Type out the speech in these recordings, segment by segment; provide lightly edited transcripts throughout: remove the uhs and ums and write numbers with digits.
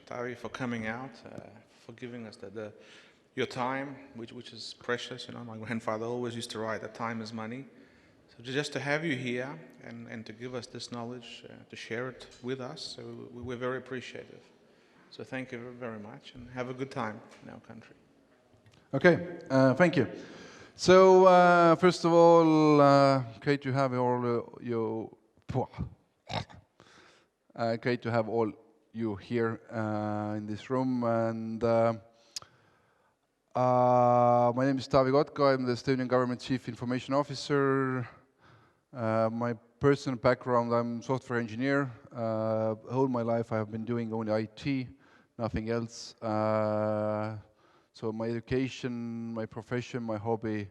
Tavi, for coming out, for giving us your time, which is precious. You know, my grandfather always used to write that time is money. So just to have you here and to give us this knowledge, to share it with us, so we're very appreciative. So thank you very much, and have a good time in our country. Okay, thank you. So first of all, great to have all you. Great to have all you here in this room. And my name is Taavi Kotka. I'm the Estonian Government Chief Information Officer. My personal background, I'm software engineer. All my life I have been doing only IT, nothing else. So my education, my profession, my hobby,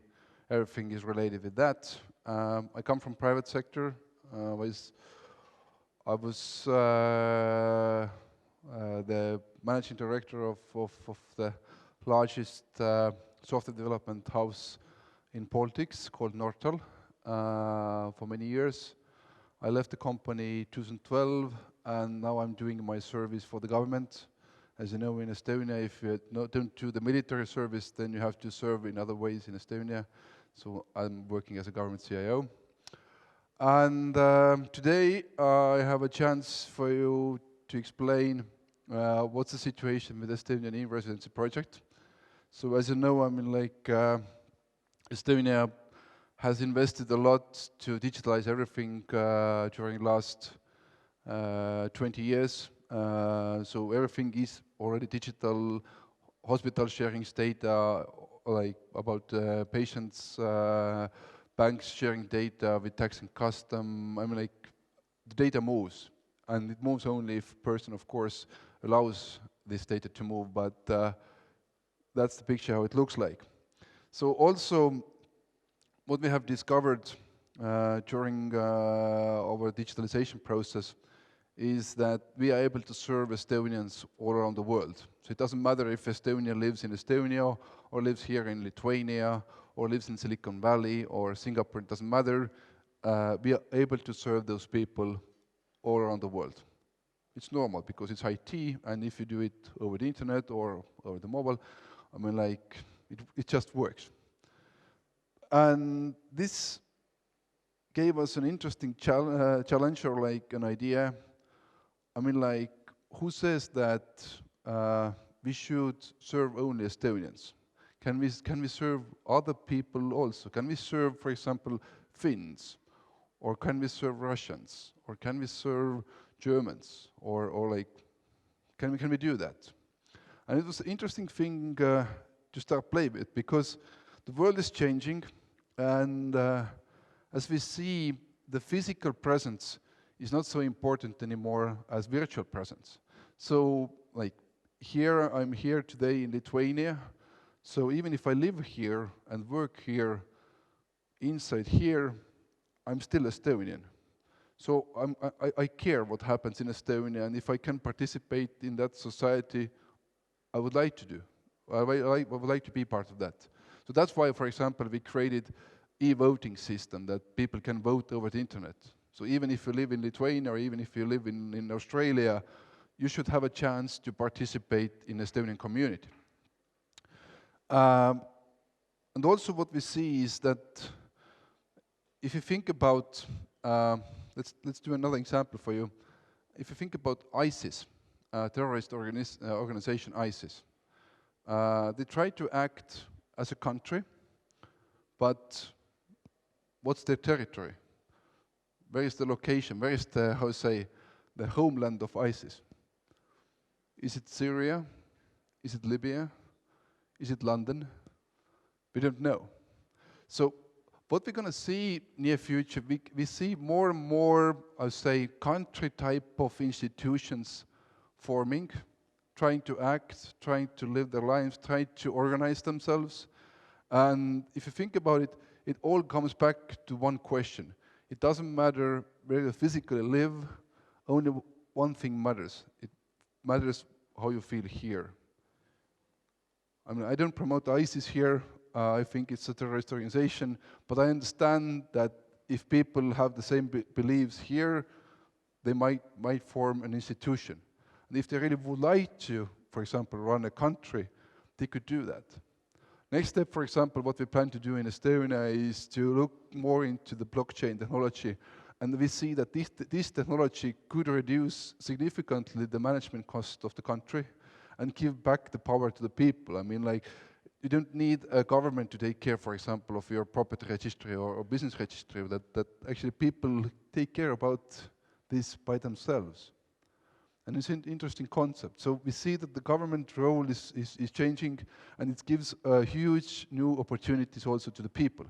everything is related with that. I come from private sector. I was the managing director of the largest software development house in Baltics called Nortal for many years. I left the company 2012, and now I'm doing my service for the government. As you know, in Estonia, if you don't do the military service, then you have to serve in other ways in Estonia. So I'm working as a government CIO. And today I have a chance for you to explain what's the situation with the Estonian e-residency project. So as you know, I mean, Estonia has invested a lot to digitalize everything during last 20 years. So everything is already digital. Hospital sharing data, like about patients, banks sharing data with tax and custom. I mean, like, the data moves, and it moves only if person, of course, allows this data to move, but that's the picture how it looks like. So also, what we have discovered during our digitalization process is that we are able to serve Estonians all around the world. So it doesn't matter if Estonia lives in Estonia, or lives here in Lithuania, or lives in Silicon Valley, or Singapore, it doesn't matter. We are able to serve those people all around the world. It's normal because it's IT, and if you do it over the internet or over the mobile, I mean, like, it just works. And this gave us an interesting challenge, or like an idea. I mean, like, who says that we should serve only Estonians? Can we serve other people also? Can we serve, for example, Finns? Or can we serve Russians? Or can we serve Germans? Or like, can we do that? And it was an interesting thing to start play with, because the world is changing, and as we see, the physical presence is not so important anymore as virtual presence. So, like, here, I'm here today in Lithuania, so even if I live here and work here, inside here, I'm still Estonian. So I care what happens in Estonia, and if I can participate in that society, I would like to do. I would like to be part of that. So that's why, for example, we created e-voting system that people can vote over the internet. So even if you live in Lithuania, or even if you live in Australia, you should have a chance to participate in the Estonian community. And also what we see is that if you think about, let's do another example for you. If you think about ISIS, terrorist organization ISIS, they try to act as a country, but what's their territory? Where is the location? Where is the, how to say, the homeland of ISIS? Is it Syria? Is it Libya? Is it London? We don't know. So what we're going to see near future, we see more and more, I would say, country type of institutions forming, trying to act, trying to live their lives, trying to organize themselves. And if you think about it, it all comes back to one question. It doesn't matter where you physically live, only one thing matters. It matters how you feel here. I mean, I don't promote ISIS here. I think it's a terrorist organization, but I understand that if people have the same beliefs here, they might form an institution. And if they really would like to, for example, run a country, they could do that. Next step, for example, what we plan to do in Estonia is to look more into the blockchain technology. And we see that this technology could reduce significantly the management cost of the country and give back the power to the people. I mean, like, you don't need a government to take care, for example, of your property registry or business registry, that actually people take care about this by themselves. And it's an interesting concept. So we see that the government role is changing, and it gives huge new opportunities also to the people.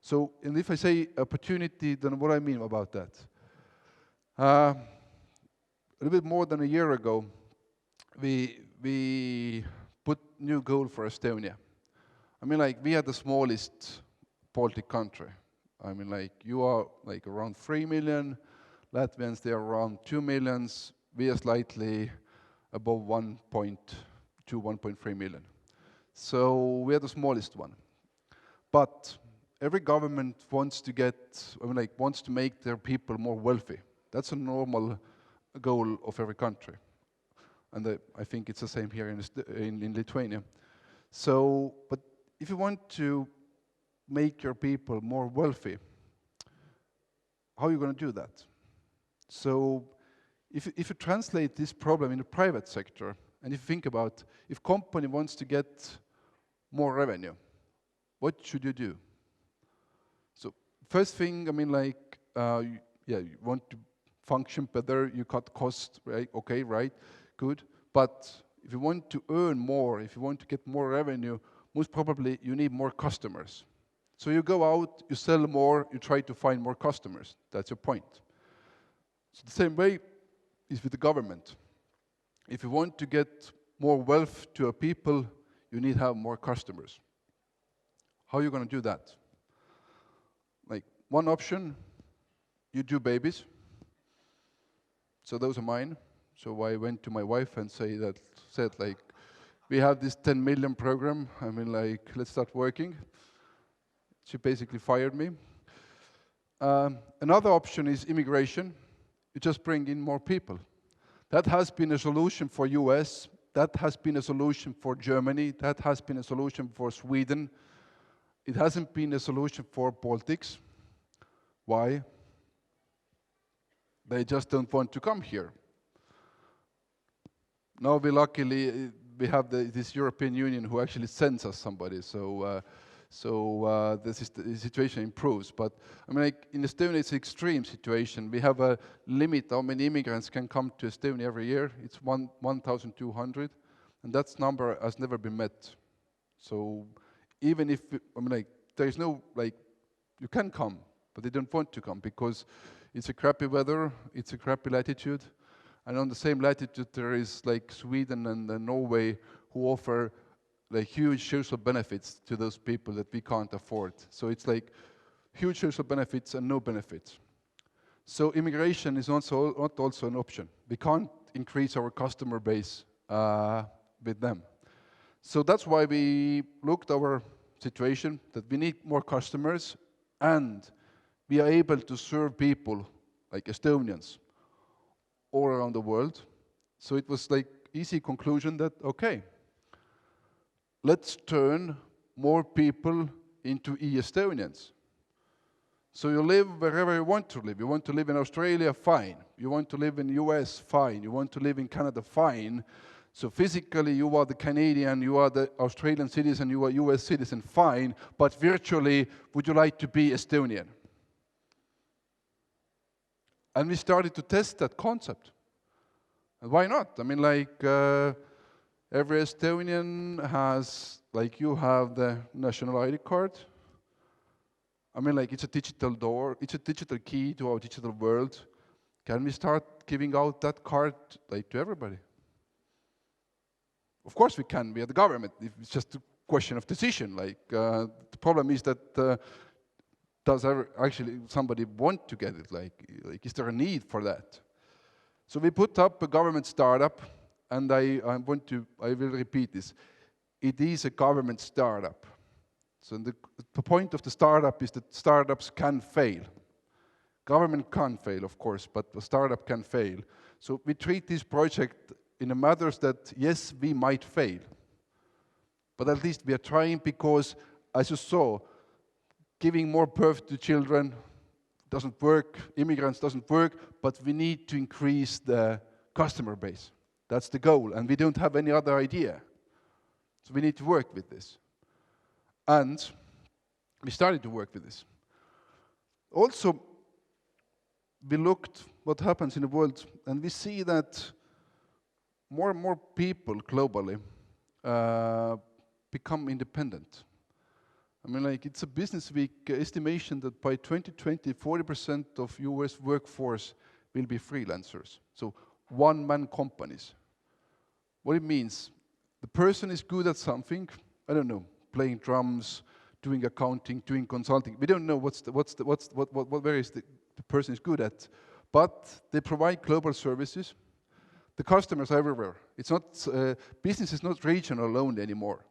So, and if I say opportunity, then what I mean about that? A little bit more than a year ago, we put new goal for Estonia. I mean, like, we are the smallest Baltic country. I mean, like, you are like around 3 million, Latvians, they are around 2 millions, we are slightly above 1.2, 1.3 million. So we are the smallest one. But every government wants to wants to make their people more wealthy. That's a normal goal of every country. And I think it's the same here in Lithuania. So, but if you want to make your people more wealthy, how are you going to do that? So, if you translate this problem in the private sector, and if you think about if company wants to get more revenue, what should you do? So first thing, I mean, like, you want to function better, you cut costs, right? Okay, right, good. But if you want to earn more, if you want to get more revenue, most probably you need more customers. So you go out, you sell more, you try to find more customers. That's your point. So the same way is with the government. If you want to get more wealth to a people, you need to have more customers. How are you going to do that? Like, one option, you do babies. So those are mine. So I went to my wife and said like, we have this 10 million program. I mean, like, let's start working. She basically fired me. Another option is immigration. You just bring in more people. That has been a solution for US. That has been a solution for Germany. That has been a solution for Sweden. It hasn't been a solution for Baltics. Why? They just don't want to come here. Now luckily we have this European Union who actually sends us somebody, so the situation improves. But I mean, like, in Estonia, it's an extreme situation. We have a limit how many immigrants can come to Estonia every year. It's 1,200, and that number has never been met. So even if, I mean, like, there is no, like, you can come, but they don't want to come because it's a crappy weather, it's a crappy latitude, and on the same latitude there is like Sweden and Norway who offer like huge social benefits to those people that we can't afford. So it's like huge social benefits and no benefits. So immigration is not also an option. We can't increase our customer base with them. So that's why we looked at our situation, that we need more customers and we are able to serve people like Estonians all around the world. So it was like easy conclusion that, okay, let's turn more people into e-Estonians. So you live wherever you want to live. You want to live in Australia, fine. You want to live in the US, fine. You want to live in Canada, fine. So physically you are the Canadian, you are the Australian citizen, you are US citizen, fine. But virtually, would you like to be Estonian? And we started to test that concept. And why not? I mean, like, every Estonian has, like, you have the national ID card. I mean, like, it's a digital door, it's a digital key to our digital world. Can we start giving out that card, like, to everybody? Of course we can, we are the government. It's just a question of decision. Like, the problem is that does actually somebody want to get it? Like, is there a need for that? So we put up a government startup, and I will repeat this. It is a government startup. So the point of the startup is that startups can fail. Government can't fail, of course, but the startup can fail. So we treat this project in the matters that, yes, we might fail. But at least we are trying because, as you saw, giving more birth to children doesn't work, immigrants doesn't work, but we need to increase the customer base. That's the goal, and we don't have any other idea. So we need to work with this. And we started to work with this. Also, we looked what happens in the world, and we see that more and more people globally become independent. I mean, like, it's a Business Week estimation that by 2020, 40% of US workforce will be freelancers. So one-man companies. What it means, the person is good at something, I don't know, playing drums, doing accounting, doing consulting. We don't know what the person is good at, but they provide global services. The customers are everywhere. It's not, business is not regional owned anymore.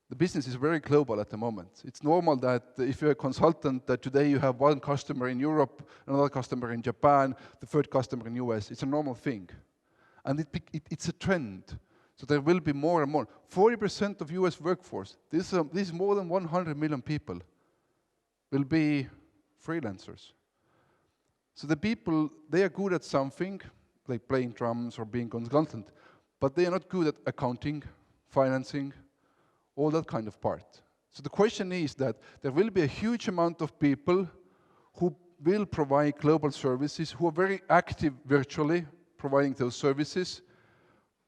The business is very global at the moment. It's normal that if you're a consultant, that today you have one customer in Europe, another customer in Japan, the third customer in US. It's a normal thing. And it's a trend. So there will be more and more. 40% of US workforce, this is more than 100 million people, will be freelancers. So the people, they are good at something, like playing drums or being consultant, but they are not good at accounting, financing, all that kind of part. So the question is that there will be a huge amount of people who will provide global services, who are very active virtually providing those services,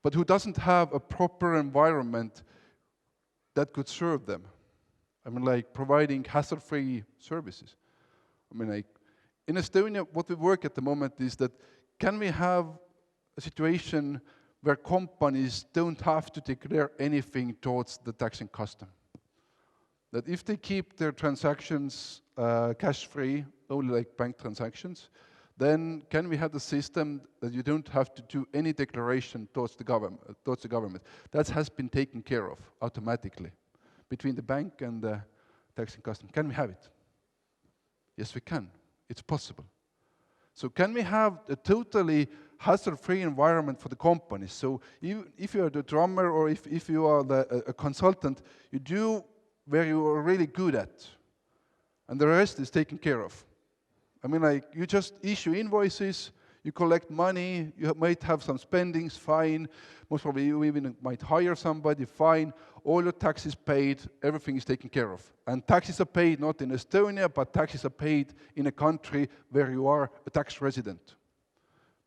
but who doesn't have a proper environment that could serve them. I mean, like providing hassle-free services. I mean, like in Estonia, what we work at the moment is that can we have a situation where companies don't have to declare anything towards the tax and custom? That if they keep their transactions cash-free, only like bank transactions, then can we have the system that you don't have to do any declaration towards the government? That has been taken care of automatically between the bank and the tax and custom. Can we have it? Yes, we can. It's possible. So can we have a totally hassle-free environment for the companies? So if you are the drummer or if you are a consultant, you do where you are really good at, and the rest is taken care of. I mean, like, you just issue invoices, you collect money, you might have some spendings, fine. Most probably you even might hire somebody, fine. All your taxes paid, everything is taken care of. And taxes are paid not in Estonia, but taxes are paid in a country where you are a tax resident.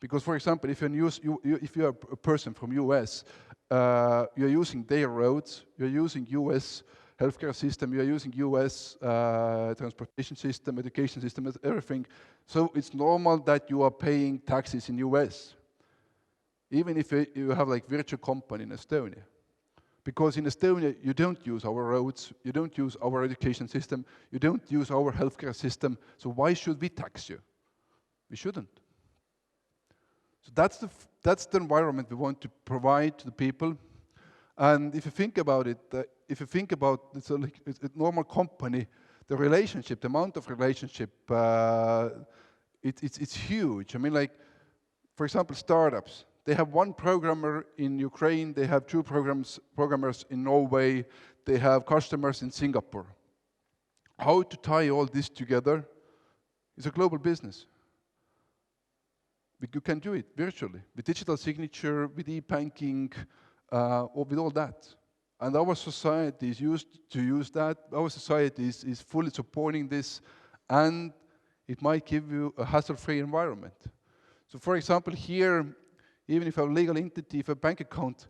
Because, for example, if you're a person from US, you're using their roads, you're using US healthcare system, you're using US transportation system, education system, everything. So it's normal that you are paying taxes in US, even if you have like virtual company in Estonia. Because in Estonia, you don't use our roads, you don't use our education system, you don't use our healthcare system, so why should we tax you? We shouldn't. So that's the environment we want to provide to the people. And if you think about it, it's a normal company, the relationship, the amount of relationship, it's huge. I mean, like, for example, startups. They have one programmer in Ukraine, they have two programmers in Norway, they have customers in Singapore. How to tie all this together is a global business. You can do it virtually, with digital signature, with e-banking, or with all that. And our society is used to use that. Our society is fully supporting this, and it might give you a hassle-free environment. So for example, here, even if you have a legal entity, if a bank account,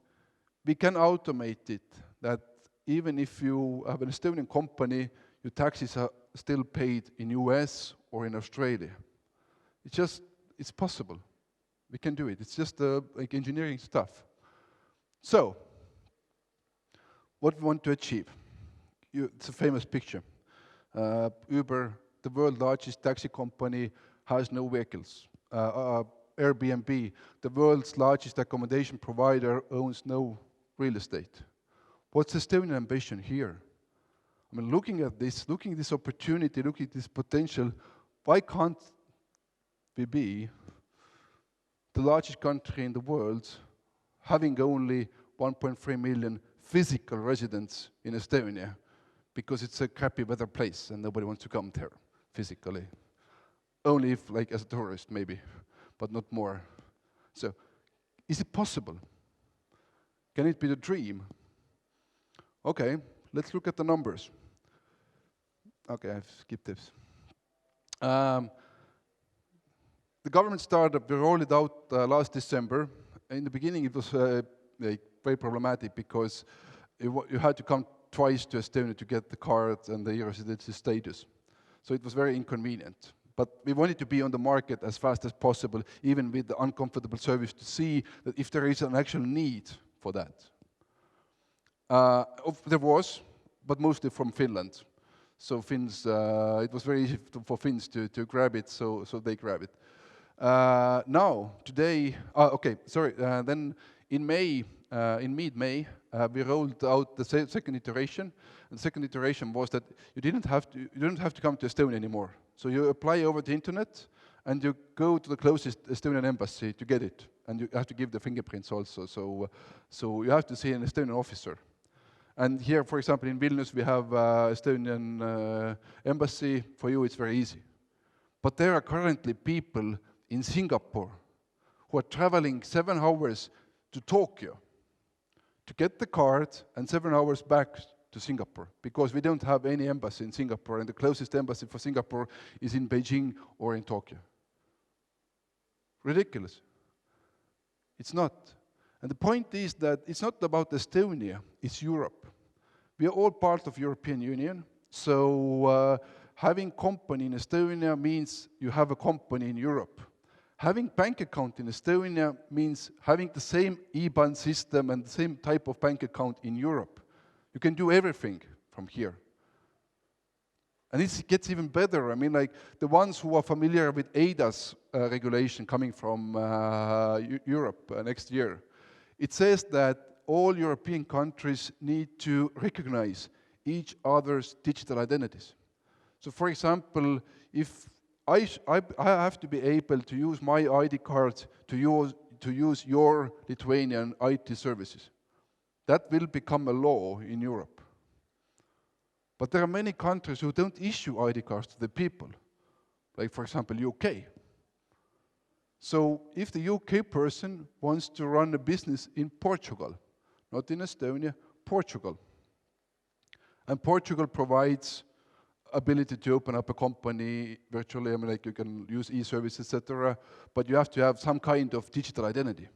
we can automate it, that even if you have an Estonian company, your taxes are still paid in US or in Australia. It's possible. We can do it. It's just like engineering stuff. So, what we want to achieve. It's a famous picture. Uber, the world's largest taxi company, has no vehicles. Airbnb, the world's largest accommodation provider, owns no real estate. What's the Estonian ambition here? I mean, looking at this opportunity, looking at this potential, why can't we be the largest country in the world having only 1.3 million physical residents in Estonia, because it's a crappy weather place and nobody wants to come there physically. Only if, like, as a tourist, maybe, but not more. So, is it possible? Can it be the dream? Okay, let's look at the numbers. Okay, I've skipped this. The government started, we rolled it out last December. In the beginning, it was like very problematic because you had to come twice to Estonia to get the card and the residency status. So it was very inconvenient. But we wanted to be on the market as fast as possible, even with the uncomfortable service, to see that if there is an actual need for that. There was, but mostly from Finland. So Finns, it was very easy for Finns to grab it, so they grab it. Now, today, then in May, in mid-May, we rolled out the second iteration. And the second iteration was that you didn't have to come to Estonia anymore. So you apply over the internet, and you go to the closest Estonian embassy to get it. And you have to give the fingerprints also. So you have to see an Estonian officer. And here, for example, in Vilnius, we have Estonian embassy. For you, it's very easy. But there are currently people in Singapore who are traveling 7 hours to Tokyo to get the card and 7 hours back to Singapore, because we don't have any embassy in Singapore, and the closest embassy for Singapore is in Beijing or in Tokyo. Ridiculous. It's not. And the point is that it's not about Estonia, it's Europe. We are all part of European Union, so having company in Estonia means you have a company in Europe. Having bank account in Estonia means having the same IBAN system and the same type of bank account in Europe. You can do everything from here. And it gets even better. I mean, like, the ones who are familiar with ADAS regulation coming from Europe next year, it says that all European countries need to recognize each other's digital identities. So, for example, if I have to be able to use my ID card to use your Lithuanian IT services. That will become a law in Europe. But there are many countries who don't issue ID cards to the people, like, for example, UK. So if the UK person wants to run a business in Portugal, not in Estonia, Portugal, and Portugal provides ability to open up a company virtually. I mean, like, you can use e-service, etc., but you have to have some kind of digital identity.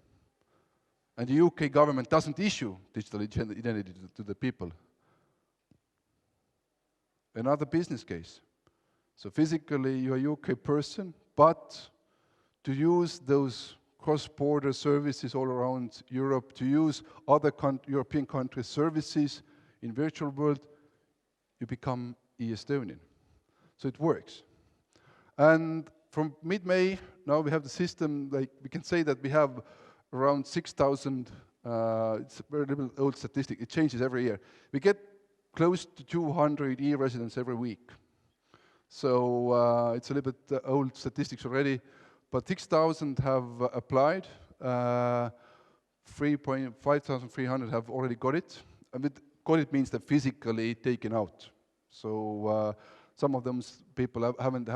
And the UK government doesn't issue digital identity to the people. Another business case. So physically, you're a UK person, but to use those cross-border services all around Europe, to use other European countries' services in virtual world, you become e-Estonian. So it works. And from mid-May, now we have the system, like, we can say that we have around 6,000, it's a very little old statistic, it changes every year. We get close to 200 e-residents every week. So it's a little bit old statistics already, but 6,000 have applied, 5,300 have already got it. And with got it means they're physically taken out. So some of them people haven't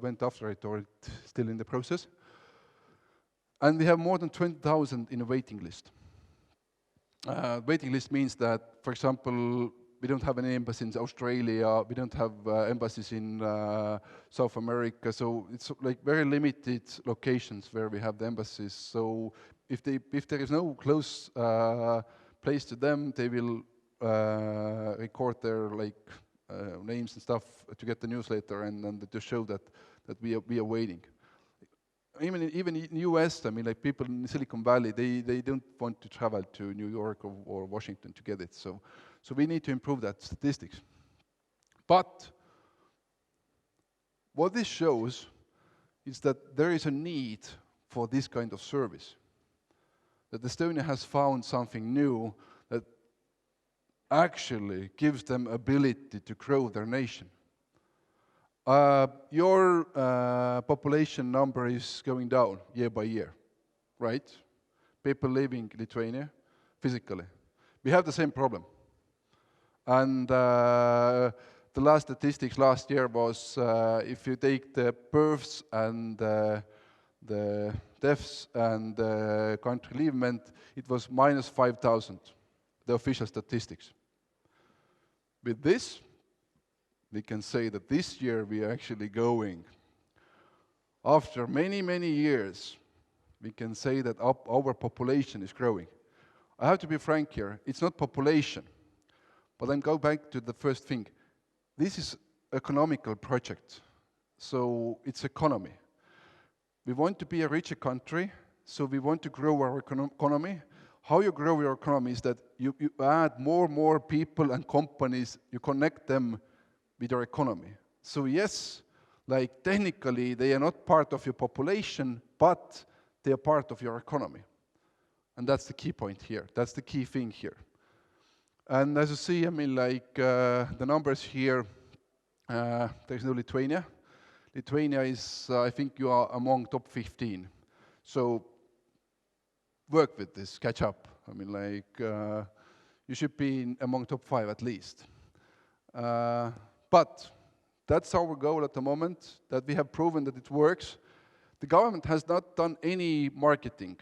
went after it, or it's still in the process. And we have more than 20,000 in a waiting list. Waiting list means that, for example, we don't have any embassies in Australia, we don't have embassies in South America, so it's like very limited locations where we have the embassies. So if there is no close place to them, they will record their names and stuff to get the newsletter and to show that we are waiting. Even in the US, I mean, like, people in Silicon Valley, they don't want to travel to New York or Washington to get it. So we need to improve that statistics. But what this shows is that there is a need for this kind of service. That Estonia has found something new that actually gives them ability to grow their nation. Your population number is going down year by year, right? people living in Lithuania physically. We have the same problem. And the last statistics last year was, if you take the births and the deaths and country leavement, it was minus 5,000, the official statistics. With this, we can say that this year we are actually going. After many, many years, we can say that our population is growing. I have to be frank here, it's not population. But then go back to the first thing. This is economical project, so it's economy. We want to be a richer country, so we want to grow our economy. How you grow your economy is that you add more people and companies, you connect them with your economy. So yes, like technically they are not part of your population, but they are part of your economy. And that's the key point here, that's the key thing here. And as you see, I mean, like the numbers here, there's no Lithuania. Lithuania is, I think you are among top 15. So work with this, catch up. I mean, like, you should be among top 5 at least. But that's our goal at the moment, that we have proven that it works. The government has not done any marketing.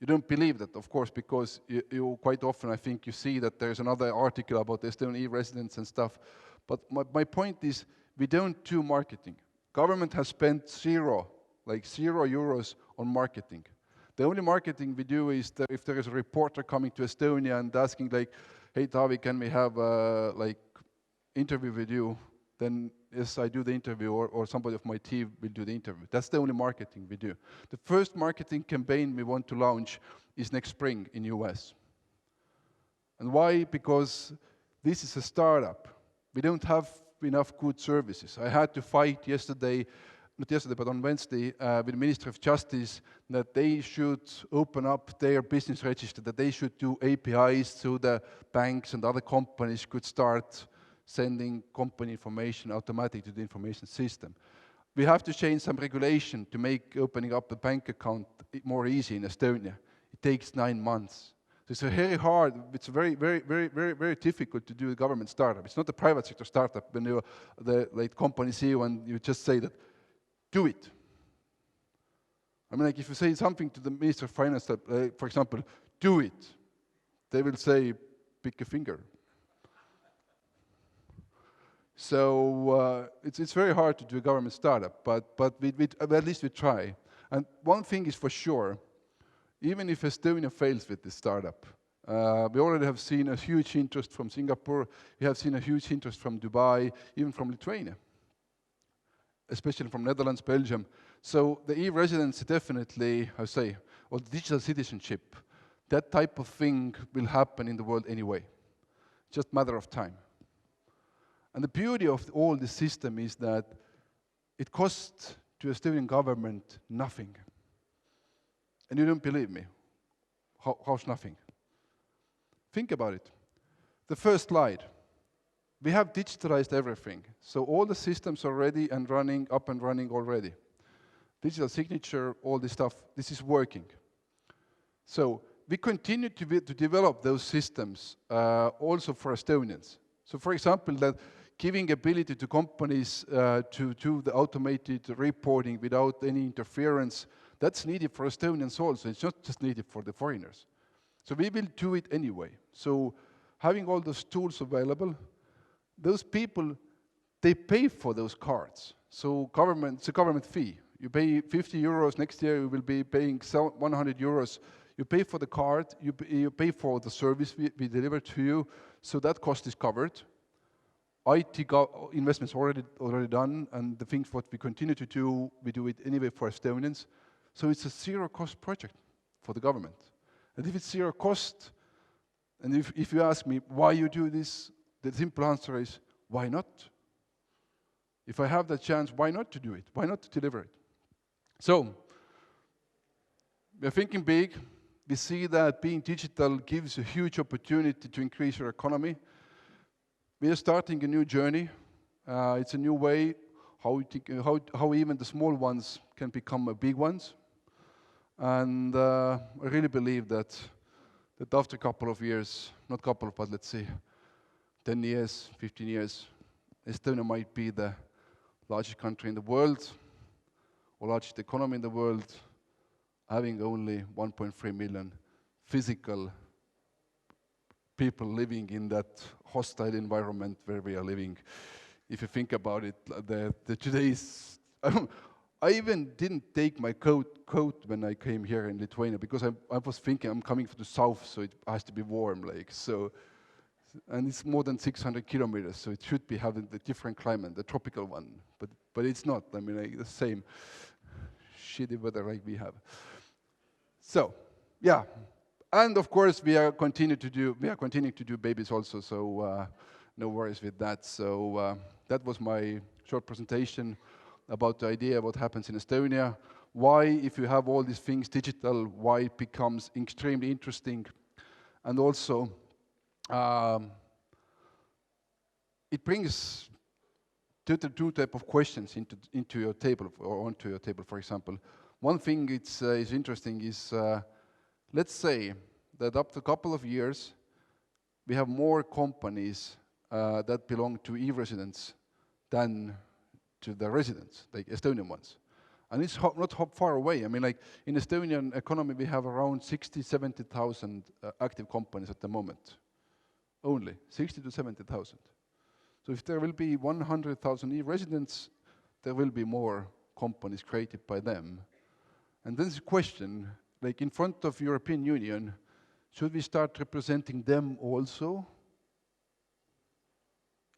You don't believe that, of course, because you quite often, I think, you see that there's another article about Estonian e-residents and stuff. But my point is, we don't do marketing. Government has spent zero euros on marketing. The only marketing we do is that if there is a reporter coming to Estonia and asking like, hey Taavi, can we have like interview with you? Then yes, I do the interview, or somebody of my team will do the interview. That's the only marketing we do. The first marketing campaign we want to launch is next spring in US. And why? Because this is a startup. We don't have enough good services. I had to fight yesterday, not yesterday, but on Wednesday, with the Ministry of Justice, that they should open up their business register, that they should do APIs so the banks and other companies could start sending company information automatically to the information system. We have to change some regulation to make opening up a bank account more easy in Estonia. It takes 9 months. So it's very hard, it's very difficult to do a government startup. It's not a private sector startup when you're the like company CEO and you just say that, do it. I mean, like if you say something to the Minister of Finance, that, for example, do it, they will say, pick a finger. So it's very hard to do a government startup, but at least we try. And one thing is for sure, even if Estonia fails with this startup, we already have seen a huge interest from Singapore, we have seen a huge interest from Dubai, even from Lithuania, especially from Netherlands, Belgium. So the e-residency definitely, I say, or digital citizenship, that type of thing will happen in the world anyway. Just a matter of time. And the beauty of all this system is that it costs to the Estonian government nothing. And you don't believe me. How's nothing? Think about it. The first slide. We have digitalized everything. So all the systems are ready and running, up and running already. Digital signature, all this stuff, this is working. So we continue to develop those systems also for Estonians. So for example, that giving ability to companies to do the automated reporting without any interference, that's needed for Estonians also. It's not just needed for the foreigners. So we will do it anyway. So having all those tools available, those people, they pay for those cards. So it's a government fee. You pay 50 euros, next year you will be paying 100 euros. You pay for the card, you pay for the service we deliver to you, so that cost is covered. IT investments already done, and the things what we continue to do, we do it anyway for Estonians. So it's a zero-cost project for the government. And if it's zero cost, and if you ask me why you do this, the simple answer is, why not? If I have that chance, why not to do it? Why not to deliver it? So, we're thinking big. We see that being digital gives a huge opportunity to increase your economy. We are starting a new journey. It's a new way how even the small ones can become big ones. And I really believe that after a couple of years, not couple, but let's say 10 years, 15 years, Estonia might be the largest country in the world, or largest economy in the world, having only 1.3 million physical people living in that hostile environment where we are living. If you think about it, the today's I even didn't take my coat when I came here in Lithuania because I was thinking I'm coming from the south, so it has to be warm, like so. And it's more than 600 kilometers, so it should be having the different climate, the tropical one. But it's not. I mean, like the same shitty weather like we have. So, yeah, and of course we are continuing to do babies also. So no worries with that. So that was my short presentation about the idea what happens in Estonia. Why, if you have all these things digital, why it becomes extremely interesting, and also. It brings two type of questions into your table or onto your table. For example, one thing is interesting is let's say that up to a couple of years we have more companies that belong to e-residents than to the residents, like Estonian ones. And it's not far away. I mean, like in Estonian economy, we have around 60, 70,000 active companies at the moment. Only 60 to 70,000. So if there will be 100,000 e-residents, there will be more companies created by them. And then the question, like in front of European Union, should we start representing them also?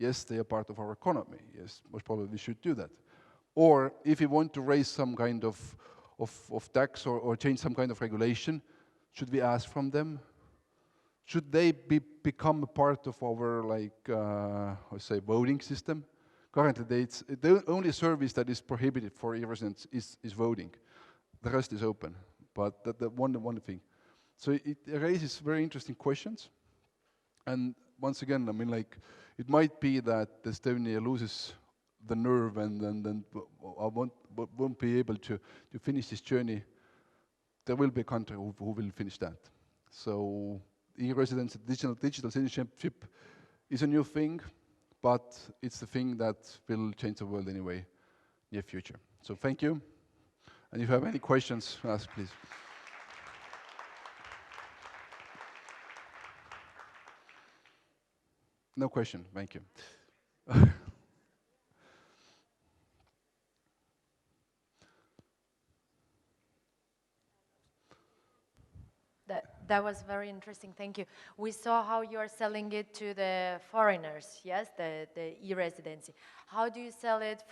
Yes, they are part of our economy. Yes, most probably we should do that. Or if we want to raise some kind of tax or change some kind of regulation, should we ask from them? Should they become a part of our, like, voting system? Currently, the only service that is prohibited for e-residents is voting. The rest is open, but the one thing. So it raises very interesting questions. And once again, I mean, like, it might be that Estonia loses the nerve and won't be able to finish this journey. There will be a country who will finish that. So e-residence, digital citizenship is a new thing, but it's the thing that will change the world anyway, near future. So thank you. And if you have any questions, ask please. No question, thank you. That was very interesting, thank you. We saw how you are selling it to the foreigners, yes, the e-residency. How do you sell it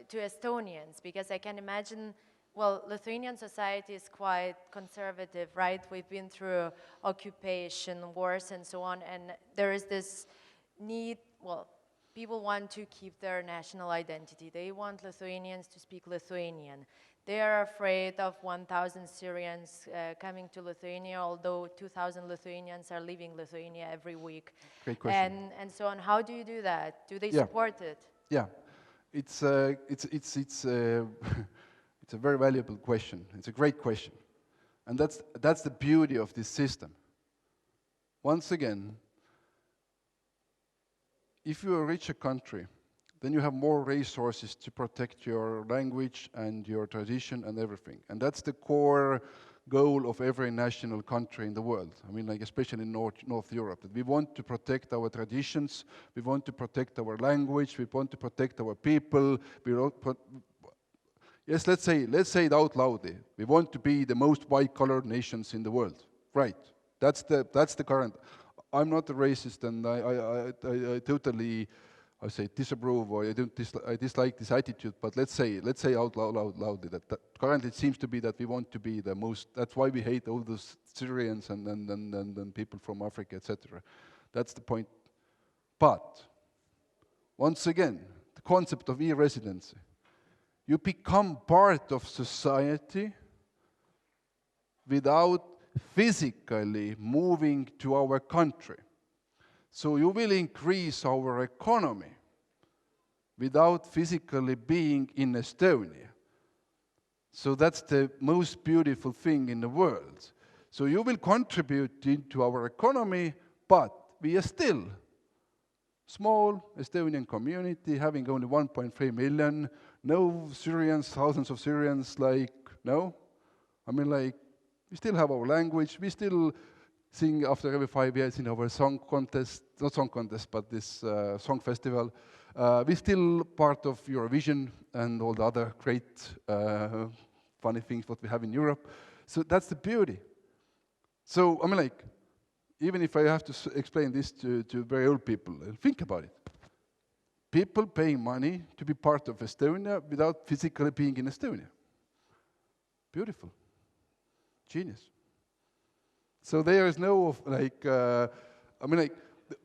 to Estonians? Because I can imagine, well, Lithuanian society is quite conservative, right? We've been through occupation, wars, and so on, and there is this need, well, people want to keep their national identity. They want Lithuanians to speak Lithuanian. They are afraid of 1,000 Syrians coming to Lithuania, although 2,000 Lithuanians are leaving Lithuania every week. Great question. And so on. How do you do that? Do they support it? Yeah, it's a very valuable question. It's a great question, and that's the beauty of this system. Once again, if you're a richer country, then you have more resources to protect your language and your tradition and everything. And that's the core goal of every national country in the world. I mean, like especially in North Europe, that we want to protect our traditions, we want to protect our language, we want to protect our people. Yes, let's say it out loudly. We want to be the most white-collar nations in the world, right? That's the current. I'm not a racist, and I totally, I say, disapprove, or I dislike this attitude. But let's say out loudly that currently it seems to be that we want to be the most. That's why we hate all those Syrians and people from Africa, etc. That's the point. But once again, the concept of e-residency. You become part of society without physically moving to our country. So you will increase our economy without physically being in Estonia. So that's the most beautiful thing in the world. So you will contribute into our economy, but we are still small Estonian community having only 1.3 million, no Syrians, thousands of Syrians, like, no. I mean, like, we still have our language, we still sing after every 5 years in our song contest, not song contest, but this song festival. We're still part of Eurovision and all the other great funny things what we have in Europe. So that's the beauty. So, I mean, like, even if I have to explain this to very old people, think about it. People pay money to be part of Estonia without physically being in Estonia. Beautiful. Genius. So there is no, like, I mean, like,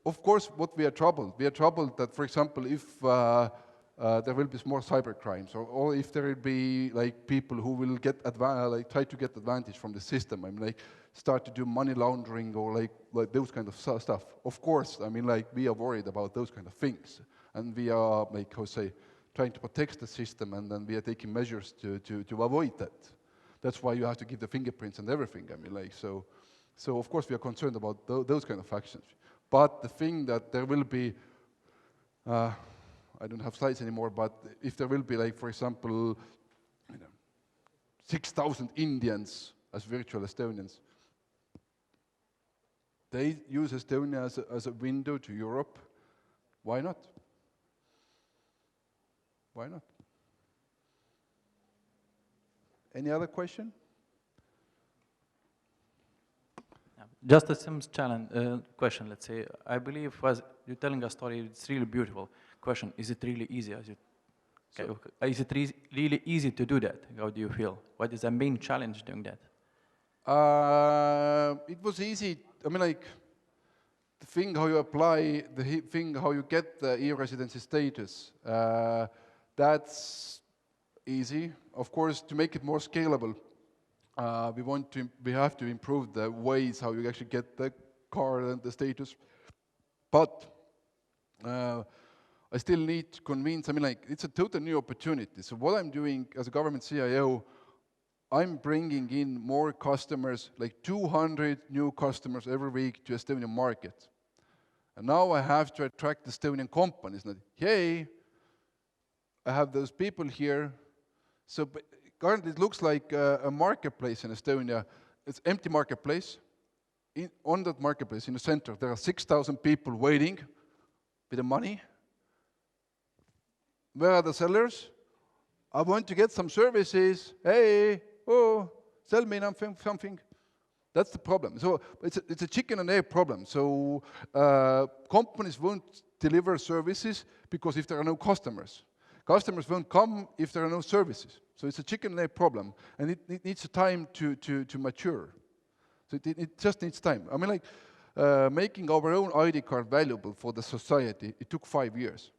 of course, what we are troubled that, for example, if there will be more cyber crimes, or if there will be, like, people who will get, like, try to get advantage from the system, I mean, like, start to do money laundering or, like those kind of stuff. Of course, I mean, like, we are worried about those kind of things. And we are, like, how say, trying to protect the system, and then we are taking measures to avoid that. That's why you have to give the fingerprints and everything, I mean, like, so of course we are concerned about those kind of actions. But the thing that there will be, I don't have slides anymore, but if there will be, like, for example, 6,000 Indians as virtual Estonians, they use Estonia as a window to Europe. Why not? Why not? Any other question? Just a simple challenge, question, let's say. I believe as you're telling a story, it's really beautiful. Question, is it really easy? Is it really easy to do that? How do you feel? What is the main challenge doing that? It was easy. I mean, like, the thing how you apply, the thing how you get the e-residency status, that's easy. Of course, to make it more scalable, we have to improve the ways how you actually get the card and the status. But I still need to convince, I mean, like, it's a total new opportunity. So what I'm doing as a government CIO, I'm bringing in more customers, like 200 new customers every week to Estonian market. And now I have to attract Estonian companies. That, hey, I have those people here. So currently it looks like a marketplace in Estonia. It's empty marketplace. On that marketplace, in the center, there are 6,000 people waiting with the money. Where are the sellers? I want to get some services. Hey, oh, sell me something. That's the problem. So it's a chicken and egg problem. So companies won't deliver services because if there are no customers. Customers won't come if there are no services. So it's a chicken and egg problem. And it needs time to mature. So it just needs time. I mean, like, making our own ID card valuable for the society, it took 5 years.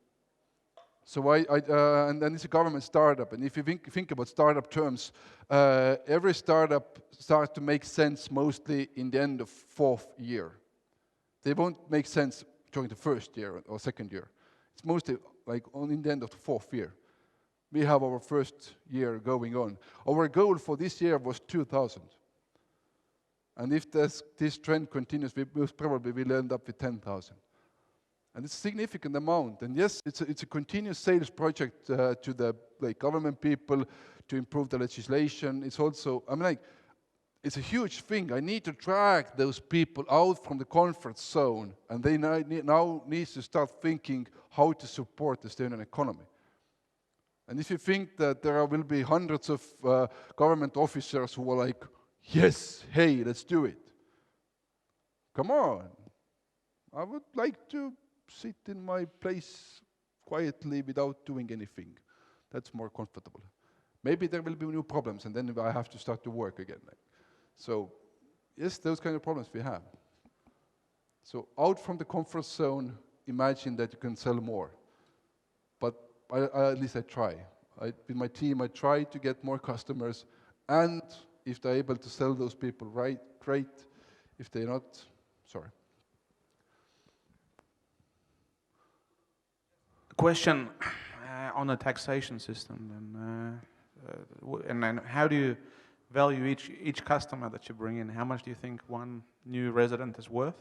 So and then it's a government startup, and if you think about startup terms, every startup starts to make sense mostly in the end of 4th year. They won't make sense during the 1st year or 2nd year. It's mostly like in the end of the 4th year. We have our 1st year going on. Our goal for this year was 2,000. And if this trend continues, we most probably will end up with 10,000. And it's a significant amount. And yes, it's a continuous sales project to the government people to improve the legislation. It's also, I mean, like, it's a huge thing. I need to drag those people out from the comfort zone, and they now need to start thinking how to support the Estonian economy. And if you think that there will be hundreds of government officers who are like, yes, hey, let's do it. Come on. I would like to sit in my place quietly without doing anything. That's more comfortable. Maybe there will be new problems, and then I have to start to work again. So, yes, those kind of problems we have. So, out from the comfort zone, imagine that you can sell more. But at least I try. With my team, I try to get more customers, and if they're able to sell those people right, great. If they're not, sorry. Question on the taxation system. Then, And then how do you value each customer that you bring in? How much do you think one new resident is worth?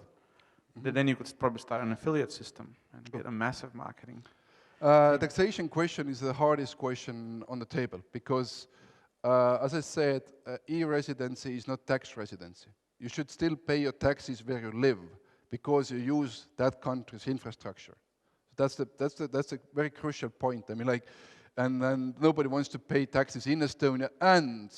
Then you could probably start an affiliate system and get a massive marketing. Taxation question is the hardest question on the table because, as I said, e-residency is not tax residency. You should still pay your taxes where you live because you use that country's infrastructure. That's a very crucial point. I mean, like, and nobody wants to pay taxes in Estonia and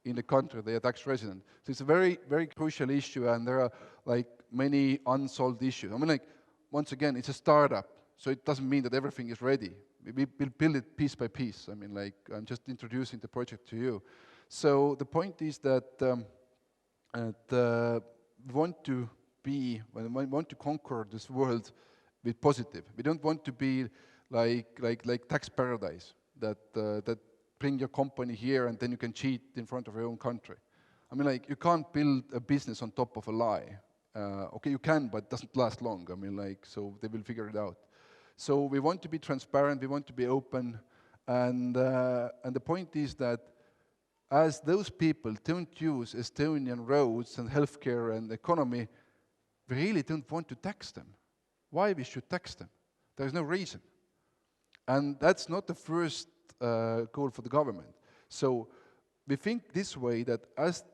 in the country they are tax resident. So it's a very, very crucial issue, and there are like many unsolved issues. I mean, like, once again, it's a startup, so it doesn't mean that everything is ready. We build it piece by piece. I mean, like, I'm just introducing the project to you. So the point is that we want to conquer this world with positive. We don't want to be like tax paradise that bring your company here and then you can cheat in front of your own country. I mean, like, you can't build a business on top of a lie. Okay, you can, but it doesn't last long. I mean, like, so they will figure it out. So we want to be transparent, we want to be open, and the point is that as those people don't use Estonian roads and healthcare and economy, we really don't want to tax them. Why we should tax them? There's no reason. And that's not the first goal for the government. So we think this way, that as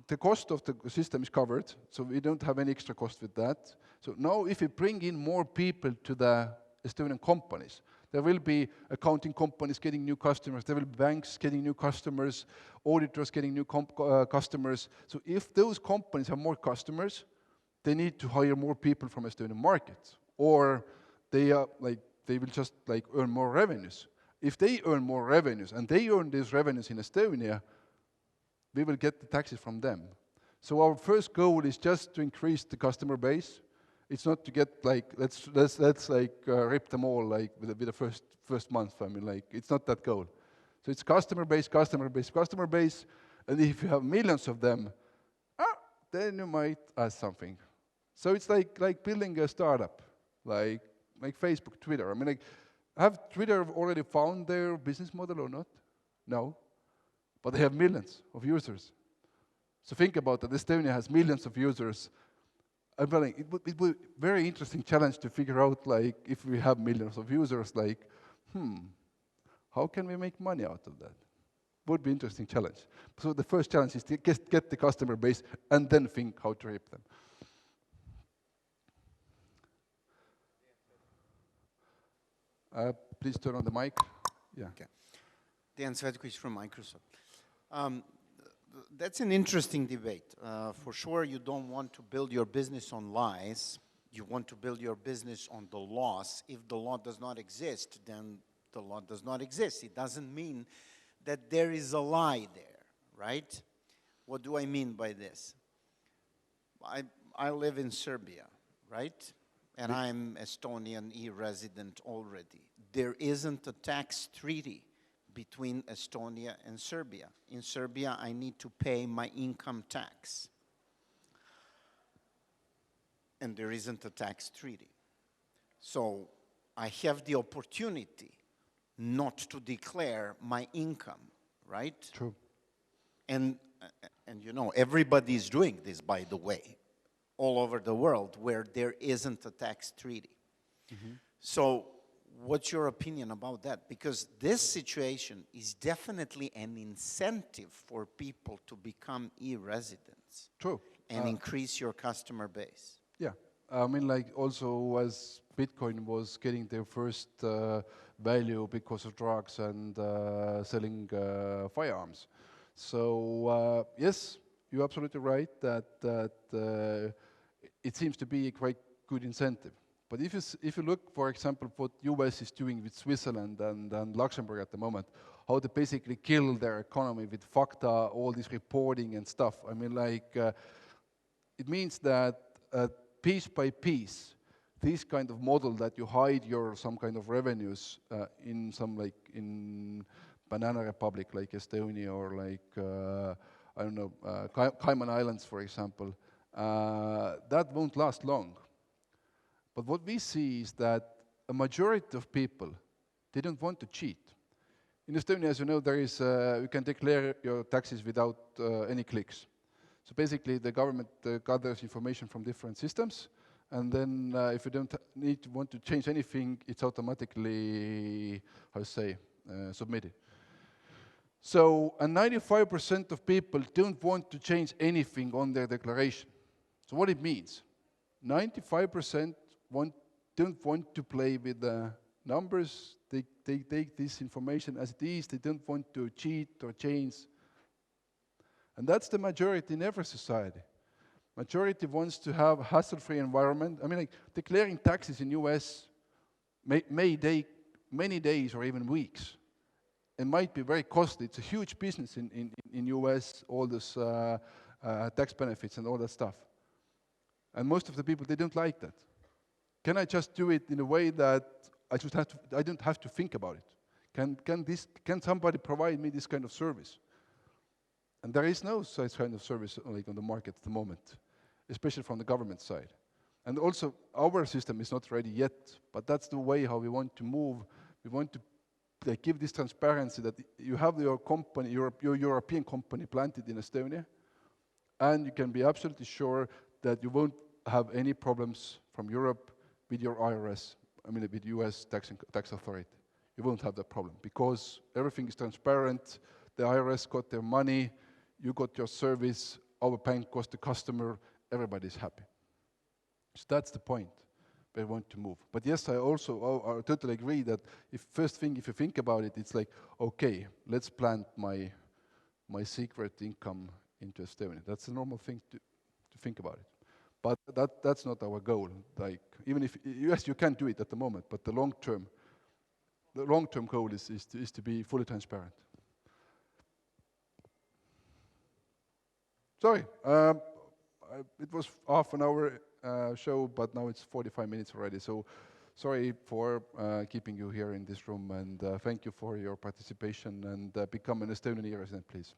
the cost of the system is covered, so we don't have any extra cost with that. So now if we bring in more people to the Estonian companies, there will be accounting companies getting new customers, there will be banks getting new customers, auditors getting new customers. So if those companies have more customers, they need to hire more people from Estonian markets, or they will just like earn more revenues. If they earn more revenues and they earn these revenues in Estonia, we will get the taxes from them. So our first goal is just to increase the customer base. It's not to get like, let's like rip them all like with the first month. I mean, like, it's not that goal. So it's customer base, customer base, customer base, and if you have millions of them, then you might ask something. So it's like building a startup, like Facebook, Twitter. I mean, like, have Twitter already found their business model or not? No. But they have millions of users. So think about that. Estonia has millions of users. I'm telling you, it would be a very interesting challenge to figure out, like, if we have millions of users, like, how can we make money out of that? Would be an interesting challenge. So the first challenge is to get the customer base and then think how to rip them. Please turn on the mic. Yeah. Okay. Dan Svetkovic from Microsoft. That's an interesting debate. For sure, you don't want to build your business on lies. You want to build your business on the laws. If the law does not exist, then the law does not exist. It doesn't mean that there is a lie there, right? What do I mean by this? I live in Serbia, right? And I'm Estonian e-resident already. There isn't a tax treaty between Estonia and Serbia. In Serbia, I need to pay my income tax. And there isn't a tax treaty. So I have the opportunity not to declare my income, right? True. And you know, everybody's doing this, by the way, all over the world where there isn't a tax treaty. Mm-hmm. So what's your opinion about that? Because this situation is definitely an incentive for people to become e-residents. True. And increase your customer base. Yeah. I mean, like, also as Bitcoin was getting their first value because of drugs and selling firearms. So yes, you're absolutely right that it seems to be a quite good incentive. But if you look, for example, what US is doing with Switzerland and Luxembourg at the moment, how they basically kill their economy with FACTA, all this reporting and stuff. I mean, like, it means that piece by piece, this kind of model that you hide your some kind of revenues in some, like, in Banana Republic like Estonia or like, I don't know, Cayman Islands, for example, that won't last long. But what we see is that a majority of people, they don't want to cheat. In Estonia, as you know, there is, you can declare your taxes without any clicks. So basically, the government gathers information from different systems, and then if you don't want to change anything, it's automatically, how to say, submitted. So, and 95% of people don't want to change anything on their declaration. So what it means, 95% don't want to play with the numbers. They take this information as it is. They don't want to cheat or change. And that's the majority in every society. Majority wants to have a hassle-free environment. I mean, like, declaring taxes in US may take many days or even weeks. It might be very costly. It's a huge business in US, all this tax benefits and all that stuff. And most of the people, they don't like that. Can I just do it in a way that I don't have to think about it? Can somebody provide me this kind of service? And there is no such kind of service like on the market at the moment, especially from the government side. And also, our system is not ready yet, but that's the way how we want to move. We want to give this transparency that you have your company, your European company planted in Estonia, and you can be absolutely sure that you won't have any problems from Europe with your IRS, I mean with US tax authority. You won't have that problem because everything is transparent, the IRS got their money, you got your service, our bank cost the customer, everybody's happy. So that's the point where I want to move. But yes, I also totally agree that if you think about it, it's like, okay, let's plant my secret income into Estonia. That's a normal thing to think about it. But that's not our goal. Like, even if, yes, you can do it at the moment, but the long-term goal is to be fully transparent. Sorry, it was half an hour show, but now it's 45 minutes already. So sorry for keeping you here in this room, and thank you for your participation, and become an Estonian resident, please.